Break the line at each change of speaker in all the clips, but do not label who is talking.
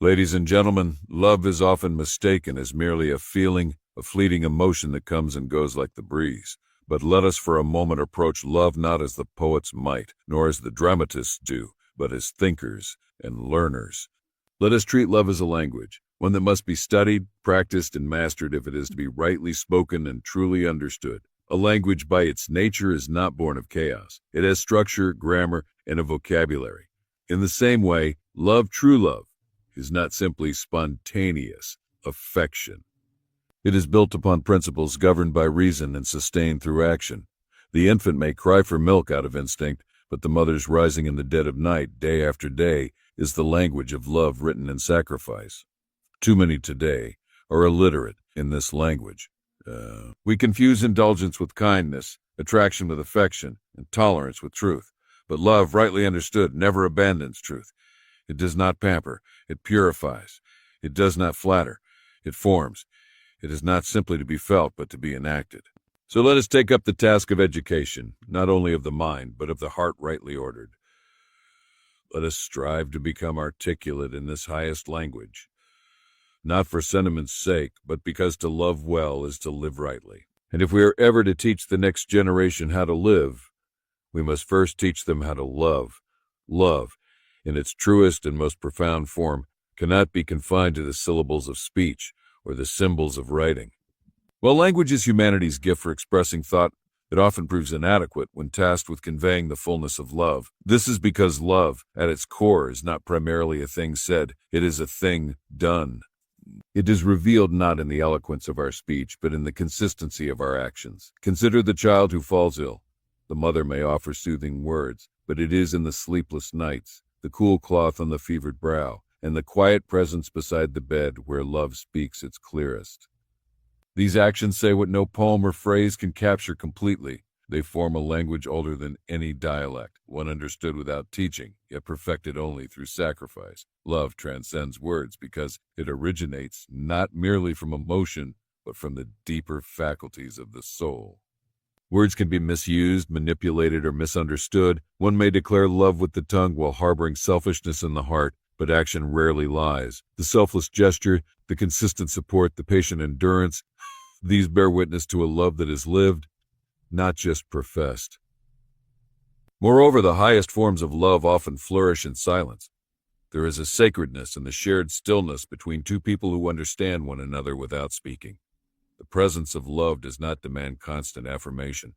Ladies and gentlemen, love is often mistaken as merely a feeling, a fleeting emotion that comes and goes like the breeze. But let us for a moment approach love not as the poets might, nor as the dramatists do, but as thinkers and learners. Let us treat love as a language, one that must be studied, practiced, and mastered if it is to be rightly spoken and truly understood. A language by its nature is not born of chaos. It has structure, grammar, and a vocabulary. In the same way, love, true love, is not simply spontaneous affection. It is built upon principles governed by reason and sustained through action. The infant may cry for milk out of instinct, but the mother's rising in the dead of night, day after day, is the language of love written in sacrifice. Too many today are illiterate in this language. We confuse indulgence with kindness, attraction with affection, and tolerance with truth. But love, rightly understood, never abandons truth. It does not pamper. It purifies. It does not flatter. It forms. It is not simply to be felt, but to be enacted. So let us take up the task of education, not only of the mind, but of the heart rightly ordered. Let us strive to become articulate in this highest language, not for sentiment's sake, but because to love well is to live rightly. And if we are ever to teach the next generation how to live, we must first teach them how to love. Love, in its truest and most profound form, cannot be confined to the syllables of speech or the symbols of writing. While language is humanity's gift for expressing thought, it often proves inadequate when tasked with conveying the fullness of love. This is because love, at its core, is not primarily a thing said, it is a thing done. It is revealed not in the eloquence of our speech, but in the consistency of our actions. Consider the child who falls ill. The mother may offer soothing words, but it is in the sleepless nights, the cool cloth on the fevered brow, and the quiet presence beside the bed where love speaks its clearest. These actions say what no poem or phrase can capture completely. They form a language older than any dialect, one understood without teaching, yet perfected only through sacrifice. Love transcends words because it originates not merely from emotion, but from the deeper faculties of the soul. Words can be misused, manipulated, or misunderstood. One may declare love with the tongue while harboring selfishness in the heart, but action rarely lies. The selfless gesture, the consistent support, the patient endurance, these bear witness to a love that is lived, not just professed. Moreover, the highest forms of love often flourish in silence. There is a sacredness in the shared stillness between two people who understand one another without speaking. The presence of love does not demand constant affirmation.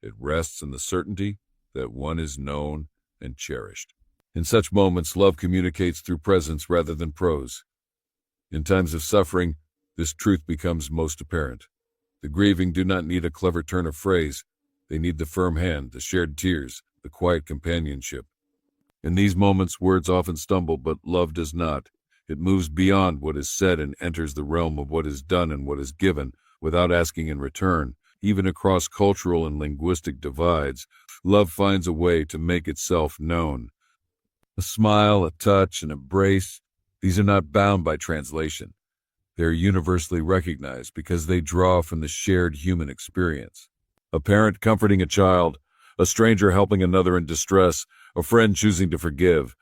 It rests in the certainty that one is known and cherished. In such moments, love communicates through presence rather than prose. In times of suffering, this truth becomes most apparent. The grieving do not need a clever turn of phrase. They need the firm hand, the shared tears, the quiet companionship. In these moments, words often stumble, but love does not. It moves beyond what is said and enters the realm of what is done and what is given, without asking in return. Even across cultural and linguistic divides, love finds a way to make itself known. A smile, a touch, an embrace, these are not bound by translation. They are universally recognized because they draw from the shared human experience. A parent comforting a child, a stranger helping another in distress, a friend choosing to forgive.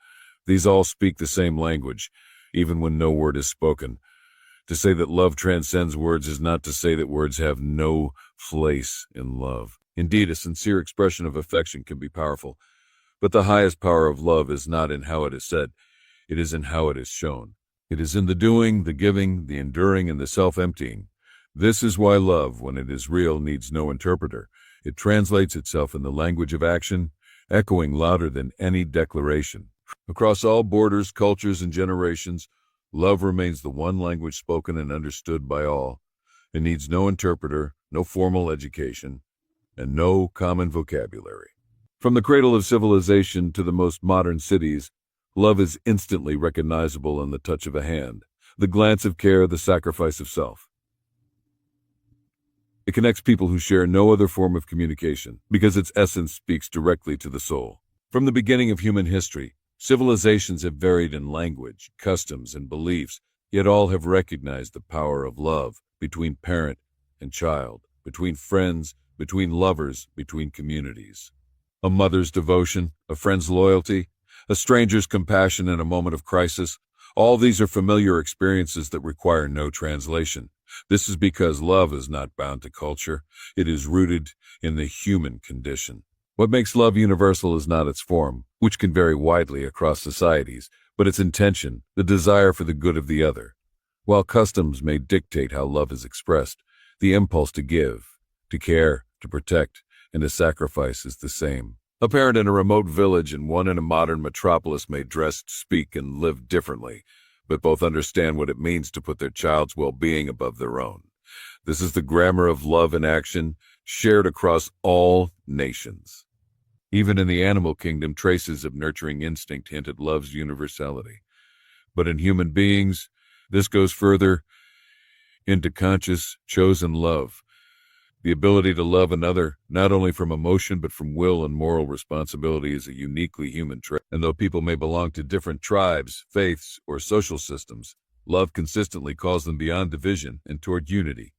These all speak the same language, even when no word is spoken. To say that love transcends words is not to say that words have no place in love. Indeed, a sincere expression of affection can be powerful, but the highest power of love is not in how it is said, it is in how it is shown. It is in the doing, the giving, the enduring, and the self-emptying. This is why love, when it is real, needs no interpreter. It translates itself in the language of action, echoing louder than any declaration. Across all borders, cultures, and generations, love remains the one language spoken and understood by all. It needs no interpreter, no formal education, and no common vocabulary. From the cradle of civilization to the most modern cities, love is instantly recognizable in the touch of a hand, the glance of care, the sacrifice of self. It connects people who share no other form of communication because its essence speaks directly to the soul. From the beginning of human history, civilizations have varied in language, customs, and beliefs, yet all have recognized the power of love between parent and child, between friends, between lovers, between communities. A mother's devotion, a friend's loyalty, a stranger's compassion in a moment of crisis, All these are familiar experiences that require no translation. This is because love is not bound to culture. It is rooted in the human condition. What makes love universal is not its form, which can vary widely across societies, but its intention, the desire for the good of the other. While customs may dictate how love is expressed, the impulse to give, to care, to protect, and to sacrifice is the same. A parent in a remote village and one in a modern metropolis may dress, speak, and live differently, but both understand what it means to put their child's well-being above their own. This is the grammar of love in action, shared across all nations. Even in the animal kingdom, traces of nurturing instinct hint at love's universality. But in human beings, this goes further into conscious, chosen love. The ability to love another, not only from emotion but from will and moral responsibility, is a uniquely human trait. And though people may belong to different tribes, faiths, or social systems, love consistently calls them beyond division and toward unity.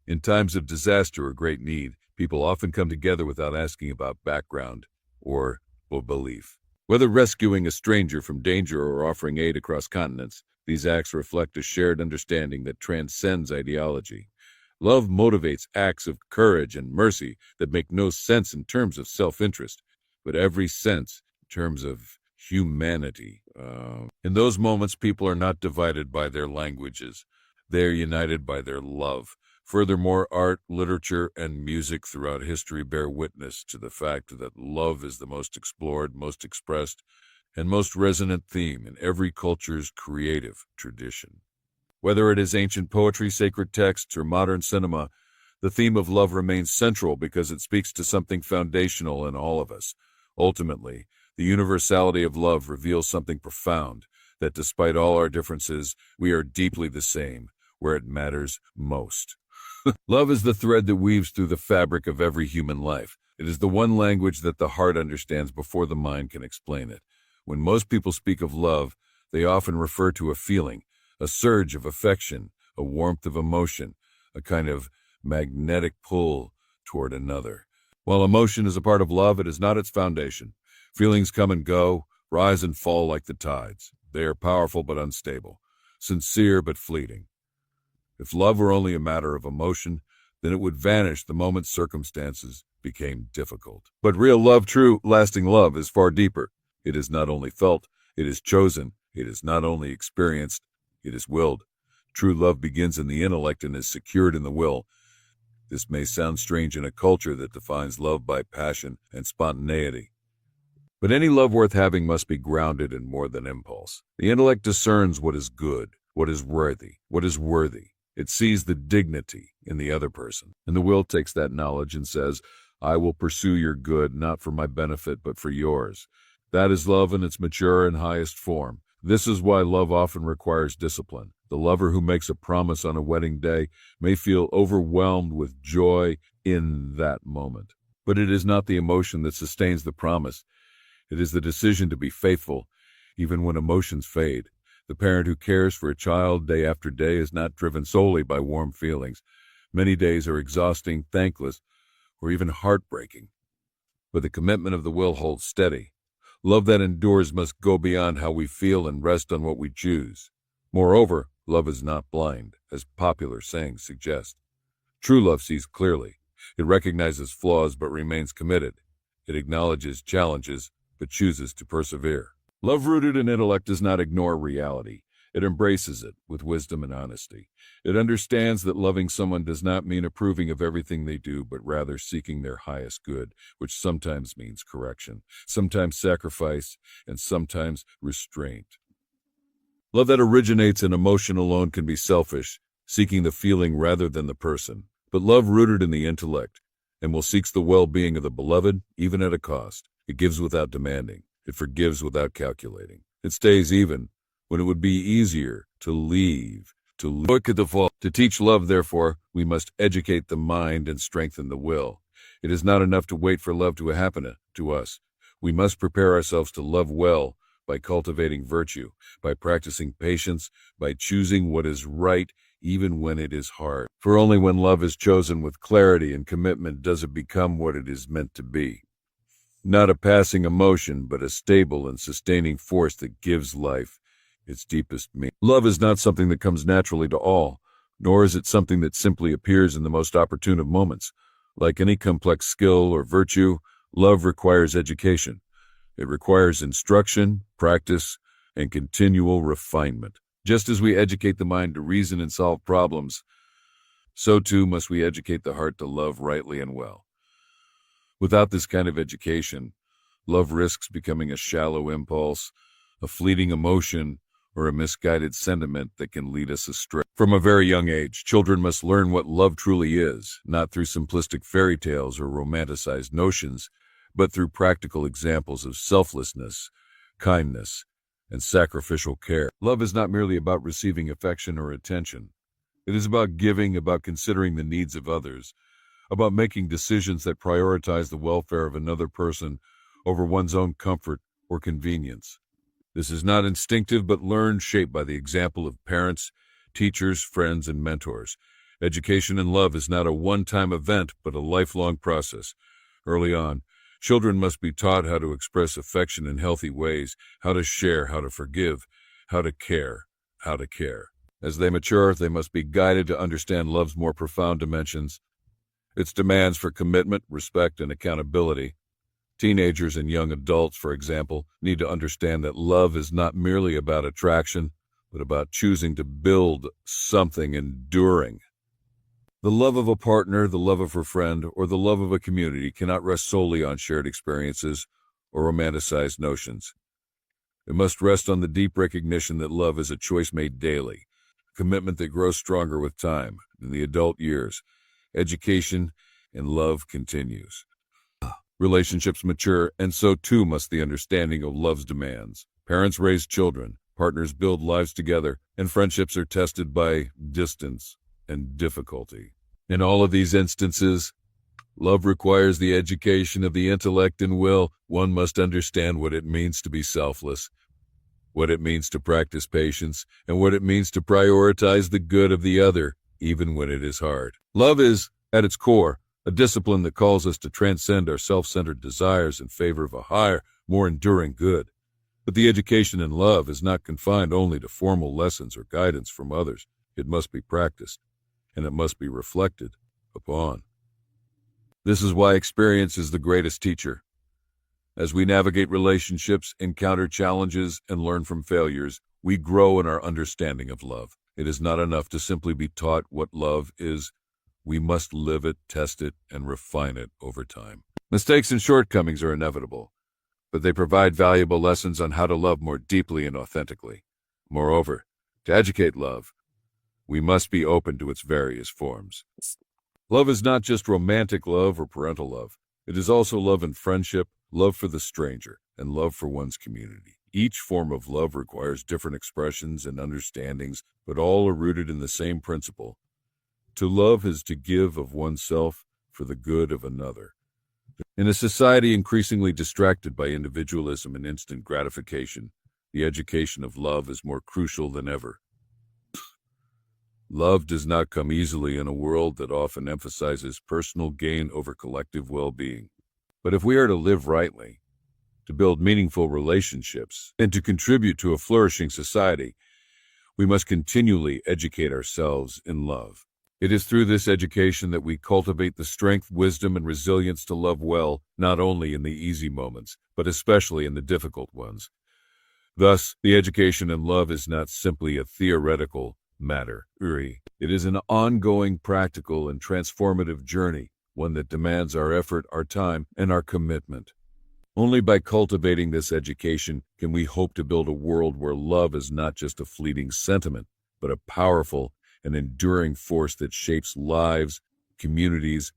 In times of disaster or great need, people often come together without asking about background or belief. Whether rescuing a stranger from danger or offering aid across continents, these acts reflect a shared understanding that transcends ideology. Love motivates acts of courage and mercy that make no sense in terms of self-interest, but every sense in terms of humanity. In those moments, people are not divided by their languages. They are united by their love. Furthermore, art, literature, and music throughout history bear witness to the fact that love is the most explored, most expressed, and most resonant theme in every culture's creative tradition. Whether it is ancient poetry, sacred texts, or modern cinema, the theme of love remains central because it speaks to something foundational in all of us. Ultimately, the universality of love reveals something profound, that despite all our differences, we are deeply the same, where it matters most. Love is the thread that weaves through the fabric of every human life. It is the one language that the heart understands before the mind can explain it. When most people speak of love, they often refer to a feeling, a surge of affection, a warmth of emotion, a kind of magnetic pull toward another. While emotion is a part of love, it is not its foundation. Feelings come and go, rise and fall like the tides. They are powerful but unstable, sincere but fleeting. If love were only a matter of emotion, then it would vanish the moment circumstances became difficult. But real love, true, lasting love, is far deeper. It is not only felt, it is chosen. It is not only experienced, it is willed. True love begins in the intellect and is secured in the will. This may sound strange in a culture that defines love by passion and spontaneity. But any love worth having must be grounded in more than impulse. The intellect discerns what is good, what is worthy, what is worthy. It sees the dignity in the other person. And the will takes that knowledge and says, I will pursue your good, not for my benefit, but for yours. That is love in its mature and highest form. This is why love often requires discipline. The lover who makes a promise on a wedding day may feel overwhelmed with joy in that moment. But it is not the emotion that sustains the promise. It is the decision to be faithful, even when emotions fade. The parent who cares for a child day after day is not driven solely by warm feelings. Many days are exhausting, thankless, or even heartbreaking. But the commitment of the will holds steady. Love that endures must go beyond how we feel and rest on what we choose. Moreover, love is not blind, as popular sayings suggest. True love sees clearly. It recognizes flaws but remains committed. It acknowledges challenges but chooses to persevere. Love rooted in intellect does not ignore reality. It embraces it with wisdom and honesty. It understands that loving someone does not mean approving of everything they do, but rather seeking their highest good, which sometimes means correction, sometimes sacrifice, and sometimes restraint. Love that originates in emotion alone can be selfish, seeking the feeling rather than the person. But love rooted in the intellect and will seek the well-being of the beloved, even at a cost. It gives without demanding. It forgives without calculating. It stays even when it would be easier to leave, to look at the fall. To teach love, therefore, we must educate the mind and strengthen the will. It is not enough to wait for love to happen to us. We must prepare ourselves to love well by cultivating virtue, by practicing patience, by choosing what is right even when it is hard. For only when love is chosen with clarity and commitment does it become what it is meant to be. Not a passing emotion, but a stable and sustaining force that gives life, its deepest meaning. Love is not something that comes naturally to all, nor is it something that simply appears in the most opportune of moments. Like any complex skill or virtue, love requires education. It requires instruction, practice, and continual refinement. Just as we educate the mind to reason and solve problems, so too must we educate the heart to love rightly and well. Without this kind of education, love risks becoming a shallow impulse, a fleeting emotion, or a misguided sentiment that can lead us astray. From a very young age, children must learn what love truly is, not through simplistic fairy tales or romanticized notions, but through practical examples of selflessness, kindness, and sacrificial care. Love is not merely about receiving affection or attention. It is about giving, about considering the needs of others, about making decisions that prioritize the welfare of another person over one's own comfort or convenience. This is not instinctive but learned, shaped by the example of parents, teachers, friends, and mentors. Education in love is not a one-time event but a lifelong process. Early on, children must be taught how to express affection in healthy ways, how to share, how to forgive, how to care. As they mature, they must be guided to understand love's more profound dimensions, its demands for commitment, respect, and accountability. Teenagers and young adults, for example, need to understand that love is not merely about attraction, but about choosing to build something enduring. The love of a partner, the love of a friend, or the love of a community cannot rest solely on shared experiences or romanticized notions. It must rest on the deep recognition that love is a choice made daily, a commitment that grows stronger with time. In the adult years, education and love continues. Relationships mature, and so too must the understanding of love's demands. Parents raise children, partners build lives together, and friendships are tested by distance and difficulty. In all of these instances, love requires the education of the intellect and will. One must understand what it means to be selfless, what it means to practice patience, and what it means to prioritize the good of the other, even when it is hard. Love is, at its core, a discipline that calls us to transcend our self-centered desires in favor of a higher, more enduring good. But the education in love is not confined only to formal lessons or guidance from others. It must be practiced, and it must be reflected upon. This is why experience is the greatest teacher. As we navigate relationships, encounter challenges, and learn from failures, we grow in our understanding of love. It is not enough to simply be taught what love is. We must live it, test it, and refine it over time. Mistakes and shortcomings are inevitable, but they provide valuable lessons on how to love more deeply and authentically. Moreover, to educate love, we must be open to its various forms. Love is not just romantic love or parental love. It is also love in friendship, love for the stranger, and love for one's community. Each form of love requires different expressions and understandings, but all are rooted in the same principle. To love is to give of oneself for the good of another. In a society increasingly distracted by individualism and instant gratification, the education of love is more crucial than ever. Love does not come easily in a world that often emphasizes personal gain over collective well-being. But if we are to live rightly, to build meaningful relationships, and to contribute to a flourishing society, we must continually educate ourselves in love. It is through this education that we cultivate the strength, wisdom, and resilience to love well, not only in the easy moments, but especially in the difficult ones. Thus, the education in love is not simply a theoretical matter. It is an ongoing, practical, and transformative journey, one that demands our effort, our time, and our commitment. Only by cultivating this education can we hope to build a world where love is not just a fleeting sentiment, but a powerful and enduring force that shapes lives, communities,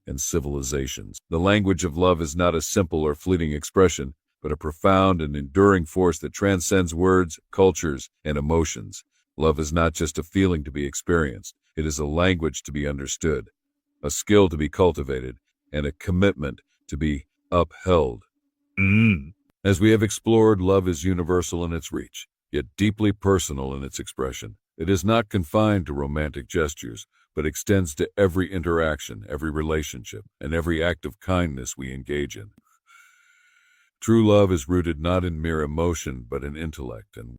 and civilizations. The language of love is not a simple or fleeting expression, but a profound and enduring force that transcends words, cultures, and emotions. Love is not just a feeling to be experienced. It is a language to be understood, a skill to be cultivated, and a commitment to be upheld. As we have explored, love is universal in its reach, yet deeply personal in its expression. It is not confined to romantic gestures, but extends to every interaction, every relationship, and every act of kindness we engage in. True love is rooted not in mere emotion, but in intellect and